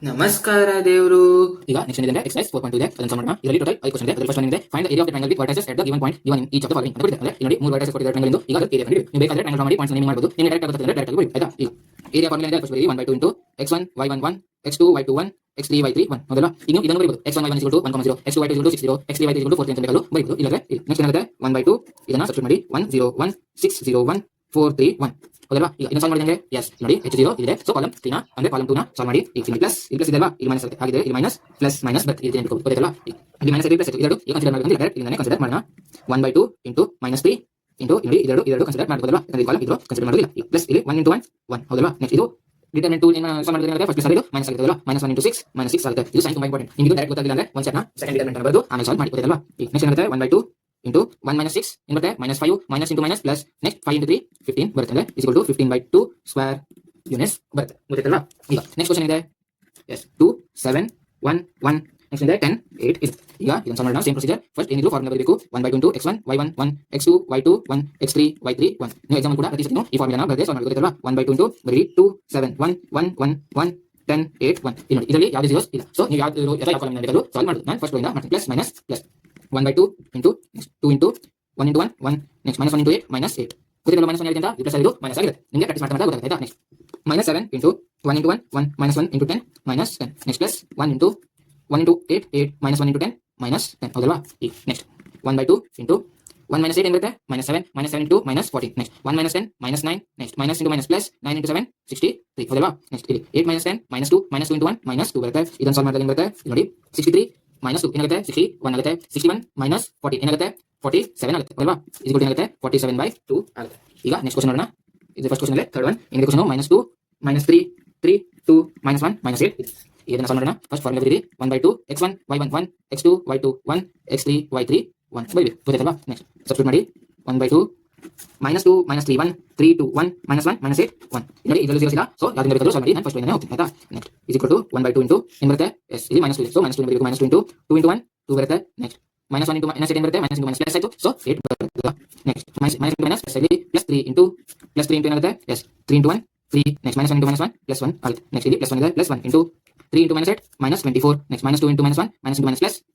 ನಮಸ್ಕಾರ ದೇವರು. ಈಗ ನೆಕ್ಸ್ಟ್ ಏನಿದೆ ಎಕ್ಸರ್ಸೈಸ್ 4.2 ಇದೆ ಅದನ್ನು ಸಾಲ್ವ್ ಮಾಡೋಣ. ಇದರಲ್ಲಿ ಟೋಟಲ್ 5 ಕ್ವೆಶ್ಚನ್ ಇದೆ. ಅದರಲ್ಲಿ ಫಸ್ಟ್ ಏನಿದೆ find the area of the triangle with vertices at the given point given in each of the following ಅಂತ ಕೊಟ್ಟಿದೆ. ಅಂದ್ರೆ ಇಲ್ಲಿ ನೋಡಿ 3 ವರ್ಟೈಸಸ್ ಕೊಟ್ಟಿದ್ದಾರೆ ಟ್ರಯಾಂಗಲ್ ಇಂದು. ಈಗ ಅದರ ಏರಿಯಾ ಕಂಡುಹಿಡಿ. ನೀವು ಬೇಕಾದ್ರೆ ಟ್ರಯಾಂಗಲ್ ಮಾಡಿ ಪಾಯಿಂಟ್ಸ್ ನೇಮ್ ಮಾಡಬಹುದು. ನಿಮಗೆ ಡೈರೆಕ್ಟ್ ಆಗುತ್ತೆ ಅಂದ್ರೆ ಡೈರೆಕ್ಟ್ ಆಗಿ ಬರೀ ಆಯ್ತಾ. ಈಗ ಏರಿಯಾ ಫಾರ್ಮುಲಾ ಇದೆ ಫಸ್ಟ್ ಬರೀ 1/2 into x1 y11 x2 y21 x3 y3 1 ಮೊದಲ ಈಗ ಇದನ್ನು ಬರೀಬಹುದು. x1 y1 1,0 x2 y2 60 x3 y3 40 ಅಂತ ಬೇಕಾದರೂ ಬರೀಬಹುದು. ಇಲ್ಲದ್ರೆ ನೆಕ್ಸ್ಟ್ ಏನಾಗುತ್ತೆ 1/2 ಇದನ್ನ ಸಬ್ಸ್ಟಿಟ್ಯೂಟ್ ಮಾಡಿ 101 601 431 ಹೌದಲ್ವಾ. ಈಗ ಇದನ್ನ ಸಾಲ್ವ್ ಮಾಡಿದ್ರೆ ಎಸ್ ನೋಡಿ h0 ಇದೆ. ಸೊ ಕಾಲಮ್ 3 ನ ಅಂದ್ರೆ ಕಾಲಮ್ 2 ನ ಸಾಲ್ವ್ ಮಾಡಿ. ಈಗ ಪ್ಲಸ್ ಇದೆ ಅಲ್ವಾ, ಇಲ್ಲಿ ಮೈನಸ್ ಆಗಿದೆ, ಹಾಗಿದ್ರೆ ಇಲ್ಲಿ ಮೈನಸ್ ಪ್ಲಸ್ ಮೈನಸ್ ಬರುತ್ತೆ. ಇದು ಏನು ಗೊತ್ತಾಯ್ತಲ್ಲ, ಇಲ್ಲಿ ಮೈನಸ್ ಇದೆ ಪ್ಲಸ್ ಇದೆ ಎರಡು ಈಗ ಕನ್ಸಿಡರ್ ಮಾಡಬೇಕು. ಡೈರೆಕ್ಟ್ ಇದನ್ನೇ ಕನ್ಸಿಡರ್ ಮಾಡೋಣ. 1/2 ಇಂಟು -3 ಇಂಟು ಇಲ್ಲಿ ಎರಡು ಕನ್ಸಿಡರ್ ಮಾಡಬಹುದಲ್ವಾ. ಇದು ಕಾಲಮ್ ಇದು ಕನ್ಸಿಡರ್ ಮಾಡೋದಿಲ್ಲ. ಈಗ ಪ್ಲಸ್ ಇಲ್ಲಿ 1 ಇಂಟು 1 1 ಹೌದಲ್ವಾ. ನೆಕ್ಸ್ಟ್ ಇದು ಡಿಟರ್ಮಿನೆಂಟ್ 2 ಏನು ಸಾಲ್ವ್ ಮಾಡಿದ್ರೆ ಫಸ್ಟ್ ಪ್ಲಸ್ ಇದು ಮೈನಸ್ ಆಗುತ್ತಲ್ಲ, -1 ಇಂಟು 6 -6 ಆಗುತ್ತೆ. ಇದು ಸೈನ್ ತುಂಬಾ ಇಂಪಾರ್ಟೆಂಟ್. ನಿಮಗೆ ಡೈರೆಕ್ಟ್ ಗೊತ್ತಾಗಿಲ್ಲ ಅಂದ್ರೆ ಒಂದು ಸೆಟ್ನ ಸೆಕೆಂಡ್ ಡಿಟರ್ಮಿನೆಂಟ್ ಬರೆದು ಆಮೇಲೆ ಸಾಲ್ವ್ ಮಾಡಿ ಗೊತ್ತಾಯ್ತಲ್ವಾ. ಈಗ ನೆಕ್ಸ್ಟ್ ಏನಾಗುತ್ತೆ 1/2 ಇಂಟು 1 - 6 ಏನು ಬರುತ್ತೆ -5 minus into minus plus next 5 into 3 15 ಬರುತ್ತೆ. ಅಂದ್ರೆ is equal to 15/2 square units ಬರುತ್ತೆ. ಗೊತ್ತಾಯ್ತಲ್ವಾ. ಈಗ ನೆಕ್ಸ್ಟ್ ಕ್ವೆಶ್ಚನ್ ಇದೆ ಎಸ್ 2 7 1 1 ನೆಕ್ಸ್ಟ್ ಇದೆ 10 8 ಇದೆ. ಈಗ ಇದನ್ನು ಸಾಲ್ವ್ ಮಾಡೋಣ. Same procedure. ಫಸ್ಟ್ ಏನಿದ್ರು ಫಾರ್ಮುಲಾ ಬರಬೇಕು 1/2 into x1 y1 1 x2 y2 1 x3 y3 1. ನೀವು ಎಕ್ಸಾಮ್ ಕೂಡ ಪ್ರತಿ ಸತಿ ಈ ಫಾರ್ಮುಲಾನ ಬರೆದೇ ಸಾಲ್ವ್ ಮಾಡಬೇಕು. 1/2 ಇಂಟು ಬರೀ 2 7 1 1 1 1 10 8 1 ಇಲ್ಲಿ ನೋಡಿ ಇದರಲ್ಲಿ ಯಾವುದೇ ಜೀರೋಸ್ ಇಲ್ಲ. ಸೊ ನೀವು ಯಾವ ಫಾರ್ಮುಲಾ ಬೇಕಾದರೂ ಸಾಲ್ವ್ ಮಾಡೋದು. ನಾನು ಫಸ್ಟ್ ಇಂದ ಮಾಡ್ತೀನಿ. Plus minus plus 1/2 into next 2 into 1 into 1 1 next -1 into 8 -8 ಗೊತ್ತಿಲ್ಲ. -1 ಆಗಿದೆ ಅಂತ ಪ್ಲಸ್ ಇದು ಮೈನಸ್ ಆಗಿದೆ. ನಿಮಗೆ ಪ್ರಾಕ್ಟೀಸ್ ಮಾಡ್ತಾ ಗೊತ್ತಾಗುತ್ತೆ. Next -7 into 1 into 1 1 -1 into 10 -10 next plus 1 into 1 into 8 8 -1 into 10 -10 ಹೌದಲ್ವಾ. ಈಗ ನೆಕ್ಸ್ಟ್ 1/2 ಇಂಟು 1 - 8 ಏನು ಬರುತ್ತೆ -7 -7 into -14 next 1 - 10 -9 next minus into minus plus 9 into 7 63 ಹೌದಲ್ವಾ. ನೆಕ್ಸ್ಟ್ ಇಲ್ಲಿ 8 - 10 -2 -2 ಇಂಟು 1 -2 ಬರುತ್ತೆ. ಇದನ್ನು ಸಾಲ್ವ್ ಮಾಡಿದ್ರೆ ಏನು ಬರುತ್ತೆ ನೋಡಿ 63 -2 ಏನಾಗುತ್ತೆ 61 ಆಗುತ್ತೆ. 61 - 40 ಏನಾಗುತ್ತೆ 47 ಆಗುತ್ತೆ ಹೌದಲ್ವಾ. ಇದು ಏನಾಗುತ್ತೆ 47/2 ಆಗುತ್ತೆ. ಈಗ ನೆಕ್ಸ್ಟ್ ಕ್ವೆಶ್ಚನ್ ನೋಡೋಣ. ಇದು ಫಸ್ಟ್ ಕ್ವೆಶ್ಚನ್ ಇದೆ ಥರ್ಡ್ ಒನ್ ಏನಿದೆ ಕ್ವೆಶ್ಚನ್ -2 -3 3 2 -1 -8 ಇದನ್ನ ಸಾಲ್ವ್ ಮಾಡೋಣ. ಫಸ್ಟ್ ಫಾರ್ಮುಲಾ ಬರೀರಿ 1/2 x1 y1 1 x2 y2 1 x3 y3 1 ಬರೀರಿ ಗೊತ್ತಾಯ್ತಲ್ವಾ. ನೆಕ್ಸ್ಟ್ ಸಬ್ಸ್ಟಿಟ್ಯೂಟ್ ಮಾಡಿ 1/2 -2 -3 1 3 2 1 -1 -8 1 ನೋಡಿ ಇದರಲ್ಲಿ ಜೀರೋಸ್ ಇಲ್ಲ. ಸೊ ಯಾವ್ದನ್ನ ಬೇಕಾದರೂ ಸಾಲ್ವ್ ಮಾಡಿ. ನಾನು ಫಸ್ಟ್ ಇಂದಾನೆ ಹೋಗ್ತೀನಿ ಆಯ್ತಾ. Next is equal to 1/2 into ಏನು ಬರುತ್ತೆ ಎಸ್ ಇಲ್ಲಿ -2 ಇದೆ. ಸೊ -2 ಬರಬೇಕು. -2 ಇಂಟು 2 ಇಂಟು 1 2 ಬರುತ್ತೆ. ನೆಕ್ಸ್ಟ್ -1 ಇಂಟು -8 ಏನು ಬರುತ್ತೆ -ಇಂಟು ಮೈನಸ್ ಪ್ಲಸ್ ಆಯಿತು. ಸೊ 8 ಬರುತ್ತೆ. Next minus into minus plus ಇಲ್ಲಿ +3 ಇಂಟು ಏನಾಗುತ್ತೆ ಎಸ್ 3 ಇಂಟು 1 3 ನೆಕ್ಸ್ಟ್ -1 ಇಂಟು -1 +1 ಆಗುತ್ತೆ. ನೆಕ್ಸ್ಟ್ ಇಲ್ಲಿ +1 ಇದೆ +1 ಇಂಟು 3 ಇಂಟು -8 -24 ನೆಕ್ಸ್ಟ್ -2 ಇಂಟು -1 -2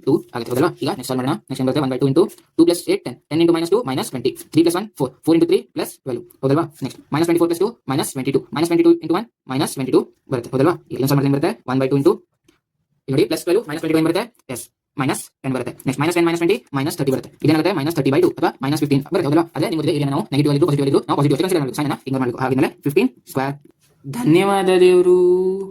+2 ಆಗುತ್ತೆ ಹೌದಲ್ವಾ. ಈಗ ನೆಕ್ಸ್ಟ್ ಸಾಲ್ವ್ ಮಾಡೋಣ. ನೆಕ್ಸ್ಟ್ ಏನು ಬರುತ್ತೆ 1/2 ಇಂಟು 2 + 8 10 10 ಇಂಟು -2 -20 3 + 1 4 4 ಇಂಟು 3 +12 ಹೌದಲ್ವಾ. ನೆಕ್ಸ್ಟ್ -24 + 2 -22 -22 ಇಂಟು 1 -22 ಬರುತ್ತೆ ಹೌದಲ್ವಾ. ಈಗ ಏನು ಸಾಲ್ವ್ ಮಾಡಿದ್ರೆ ಬರುತ್ತೆ 1/2 ಇಂಟು ನೋಡಿ +12 -22 ಏನು ಬರುತ್ತೆ ಎಸ್ -10 ಬರುತ್ತೆ. ನೆಕ್ಸ್ಟ್ -10 -20 -30 ಬರುತ್ತೆ. ಇದೇನಾಗುತ್ತೆ -30/2 ಅಥವಾ -15 ಬರುತ್ತೆ ಹೌದಲ್ಲ. ಅದೇ ನಿಮಗೆ ಏರಿಯಾ ನಾವು ನೆಗೆಟಿವ್ ಆಗಿದ್ದು ಪಾಸಿಟಿವ್ ಆಗಿದ್ದು ನಾವು ಪಾಸಿಟಿವ್ ಕನ್ಸಿಡರ್ ಮಾಡಬೇಕು. ಸೈನ್ ಇಂಗ್ನೋರ್ ಮಾಡಬೇಕು. ಹಾಗಿದ್ಮೇಲೆ 15 ಸ್ಕ್ವೇರ್. ಧನ್ಯವಾದ ದೇವರು.